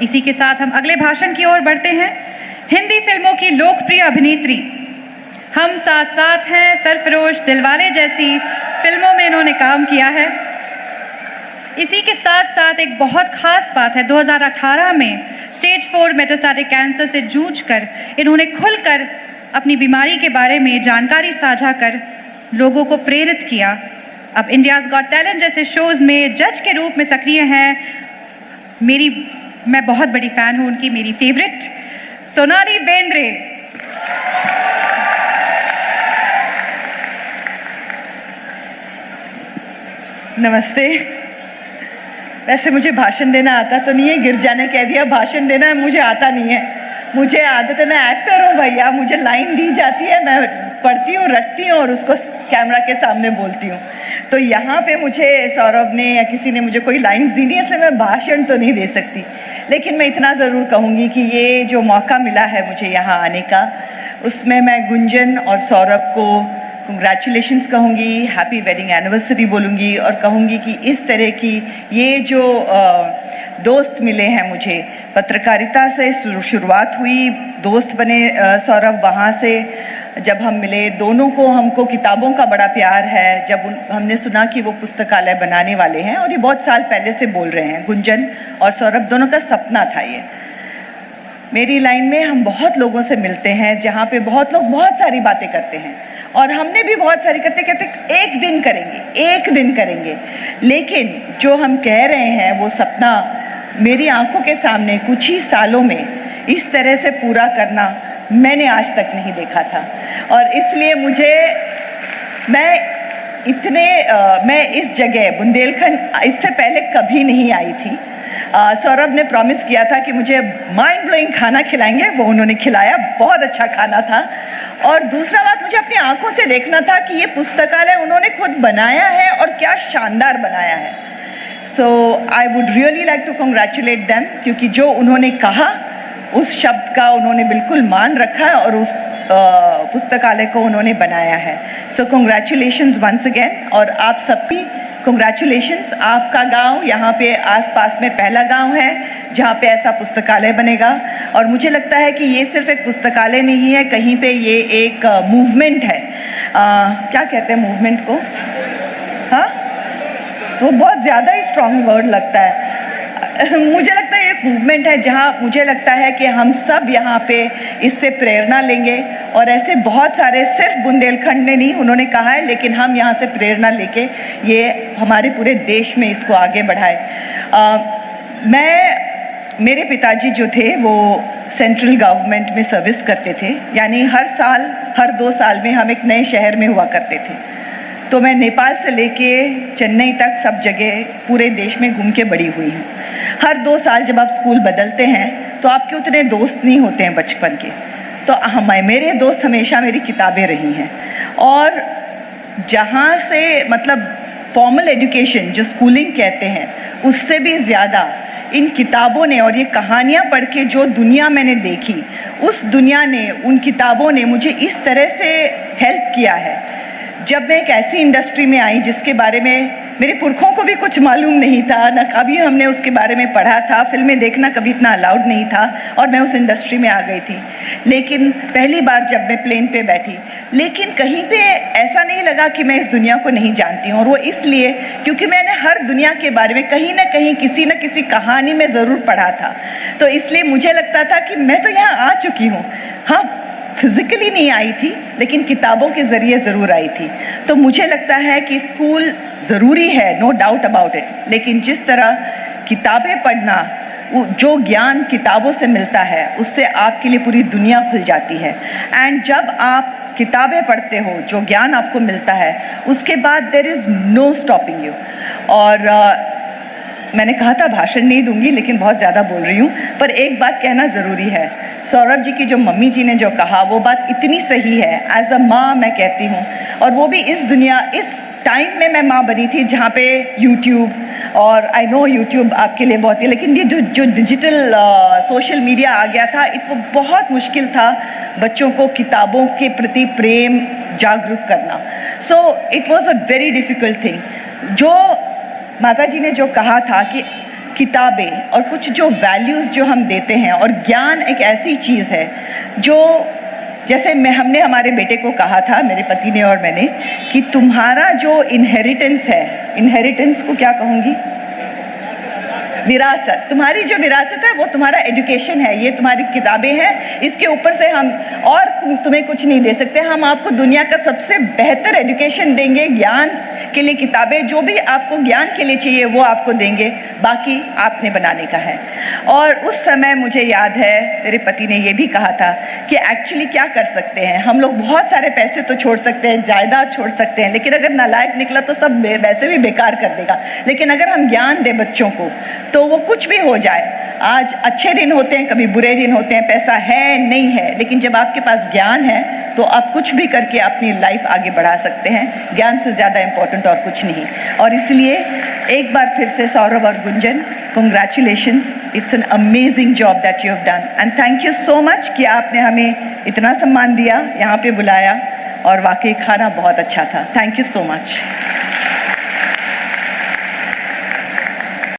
इसी के साथ हम अगले भाषण की ओर बढ़ते हैं। हिंदी फिल्मों की लोकप्रिय अभिनेत्री, हम साथ साथ हैं, सरफरोश, दिलवाले जैसी फिल्मों में इन्होंने काम किया है। इसी के साथ साथ एक बहुत खास बात है, 2018 में स्टेज 4 मेटास्टेटिक कैंसर से जूझकर इन्होंने खुलकर अपनी बीमारी के बारे में जानकारी साझा कर लोगों को प्रेरित किया। अब इंडियाज़ गॉट टैलेंट जैसे शोज में जज के रूप में सक्रिय हैं। मैं बहुत बड़ी फैन हूं उनकी, मेरी फेवरेट सोनाली बेंद्रे। नमस्ते। वैसे मुझे भाषण देना आता तो नहीं है, गिरजा ने कह दिया भाषण देना है, मुझे आता नहीं है। मुझे आदत है, मैं एक्टर हूँ भैया, मुझे लाइन दी जाती है, मैं पढ़ती हूँ, रटती हूँ और उसको कैमरा के सामने बोलती हूँ। तो यहाँ पे मुझे सौरभ ने या किसी ने मुझे कोई लाइंस दी नहीं, इसलिए मैं भाषण तो नहीं दे सकती। लेकिन मैं इतना ज़रूर कहूँगी कि ये जो मौका मिला है मुझे यहाँ आने का, उसमें मैं गुंजन और सौरभ को कंग्रेचुलेशंस कहूँगी, हैप्पी वेडिंग एनिवर्सरी बोलूँगी और कहूँगी कि इस तरह की ये जो दोस्त मिले हैं मुझे, पत्रकारिता से शुरुआत हुई, दोस्त बने सौरभ, वहाँ से जब हम मिले, दोनों को हमको किताबों का बड़ा प्यार है। जब हमने सुना कि वो पुस्तकालय बनाने वाले हैं, और ये बहुत साल पहले से बोल रहे हैं, गुंजन और सौरभ दोनों का सपना था ये। मेरी लाइन में हम बहुत लोगों से मिलते हैं जहाँ पे बहुत लोग बहुत सारी बातें करते हैं और हमने भी बहुत सारी करते एक दिन करेंगे, लेकिन जो हम कह रहे हैं वो सपना मेरी आंखों के सामने कुछ ही सालों में इस तरह से पूरा करना मैंने आज तक नहीं देखा था। और इसलिए मैं इस जगह बुंदेलखंड इससे पहले कभी नहीं आई थी। सौरभ ने प्रॉमिस किया था कि मुझे माइंड ब्लोइंग खाना खिलाएंगे, वो उन्होंने खिलाया, बहुत अच्छा खाना था। और दूसरा बात, मुझे अपनी आंखों से देखना था कि ये पुस्तकालय उन्होंने खुद बनाया है और क्या शानदार बनाया है। So I would really like to congratulate them, क्योंकि जो उन्होंने कहा उस शब्द का उन्होंने बिल्कुल मान रखा है और उस पुस्तकालय को उन्होंने बनाया है। So congratulations once again. और आप सबकी कंग्रेचुलेशंस। आपका गांव यहाँ पे आसपास में पहला गांव है जहाँ पे ऐसा पुस्तकालय बनेगा। और मुझे लगता है कि ये सिर्फ एक पुस्तकालय नहीं है, कहीं पे ये एक मूवमेंट है। क्या कहते हैं मूवमेंट को? हाँ, तो बहुत ज़्यादा ही स्ट्रॉन्ग वर्ड लगता है। मुझे लगता है एक मूवमेंट है जहाँ मुझे लगता है कि हम सब यहाँ पे इससे प्रेरणा लेंगे और ऐसे बहुत सारे, सिर्फ बुंदेलखंड ने नहीं उन्होंने कहा है, लेकिन हम यहाँ से प्रेरणा लेके ये हमारे पूरे देश में इसको आगे बढ़ाए। मेरे पिताजी जो थे वो सेंट्रल गवर्नमेंट में सर्विस करते थे, यानी हर 2 साल में हम एक नए शहर में हुआ करते थे। तो मैं नेपाल से लेके चेन्नई तक सब जगह पूरे देश में घूम के बड़ी हुई हूँ। हर 2 साल जब आप स्कूल बदलते हैं तो आपके उतने दोस्त नहीं होते हैं बचपन के, तो मेरे दोस्त हमेशा मेरी किताबें रही हैं। और जहाँ से मतलब फॉर्मल एजुकेशन जो स्कूलिंग कहते हैं, उससे भी ज़्यादा इन किताबों ने और ये कहानियाँ पढ़ के जो दुनिया मैंने देखी, उस दुनिया ने, उन किताबों ने मुझे इस तरह से हेल्प किया है। जब मैं एक ऐसी इंडस्ट्री में आई जिसके बारे में मेरे पुरखों को भी कुछ मालूम नहीं था, न कभी हमने उसके बारे में पढ़ा था, फिल्में देखना कभी इतना अलाउड नहीं था, और मैं उस इंडस्ट्री में आ गई थी। लेकिन पहली बार जब मैं प्लेन पे बैठी, लेकिन कहीं पे ऐसा नहीं लगा कि मैं इस दुनिया को नहीं जानती हूँ। और वो इसलिए क्योंकि मैंने हर दुनिया के बारे में कहीं ना कहीं किसी न किसी कहानी में ज़रूर पढ़ा था। तो इसलिए मुझे लगता था कि मैं तो यहाँ आ चुकी हूँ। हाँ, फिजिकली नहीं आई थी, लेकिन किताबों के ज़रिए ज़रूर आई थी। तो मुझे लगता है कि स्कूल ज़रूरी है, नो डाउट अबाउट इट, लेकिन जिस तरह किताबें पढ़ना, जो ज्ञान किताबों से मिलता है, उससे आपके लिए पूरी दुनिया खुल जाती है। एंड जब आप किताबें पढ़ते हो, जो ज्ञान आपको मिलता है, उसके बाद there is no stopping you. और मैंने कहा था भाषण नहीं दूंगी, लेकिन बहुत ज़्यादा बोल रही हूँ, पर एक बात कहना ज़रूरी है। सौरभ जी की जो मम्मी जी ने जो कहा, वो बात इतनी सही है। एज अ माँ मैं कहती हूँ, और वो भी इस टाइम में मैं माँ बनी थी जहाँ पे यूट्यूब, और आई नो यूट्यूब आपके लिए बहुत ही, लेकिन ये जो डिजिटल सोशल मीडिया आ गया था, वो बहुत मुश्किल था बच्चों को किताबों के प्रति प्रेम जागरूक करना। So it was a very difficult thing. जो माता जी ने जो कहा था कि किताबें और कुछ जो वैल्यूज़ जो हम देते हैं, और ज्ञान एक ऐसी चीज़ है जो, जैसे हमने हमारे बेटे को कहा था, मेरे पति ने और मैंने, कि तुम्हारा जो इनहेरिटेंस है, इनहेरिटेंस को क्या कहूँगी, विरासत, तुम्हारी जो विरासत है वो तुम्हारा एजुकेशन है, ये तुम्हारी किताबें हैं, इसके ऊपर से हम और तुम्हें कुछ नहीं दे सकते। हम आपको दुनिया का सबसे बेहतर एजुकेशन देंगे, ज्ञान के लिए किताबें, जो भी आपको ज्ञान के लिए चाहिए वो आपको देंगे, बाकी आपने बनाने का है। और उस समय मुझे याद है मेरे पति ने ये भी कहा था कि एक्चुअली क्या कर सकते हैं हम लोग, बहुत सारे पैसे तो छोड़ सकते हैं, जायदाद छोड़ सकते हैं, लेकिन अगर नालायक निकला तो सब वैसे भी बेकार कर देगा। लेकिन अगर हम ज्ञान दें बच्चों को तो वो कुछ भी हो जाए, आज अच्छे दिन होते हैं, कभी बुरे दिन होते हैं, पैसा है नहीं है, लेकिन जब आपके पास ज्ञान है तो आप कुछ भी करके अपनी लाइफ आगे बढ़ा सकते हैं। ज्ञान से ज़्यादा इम्पोर्टेंट और कुछ नहीं। और इसलिए एक बार फिर से सौरभ और Gunjan, congratulations, it's an amazing job that you have done, and thank you so much कि आपने हमें इतना सम्मान दिया, यहाँ पे बुलाया, और वाकई खाना बहुत अच्छा था। Thank you so much.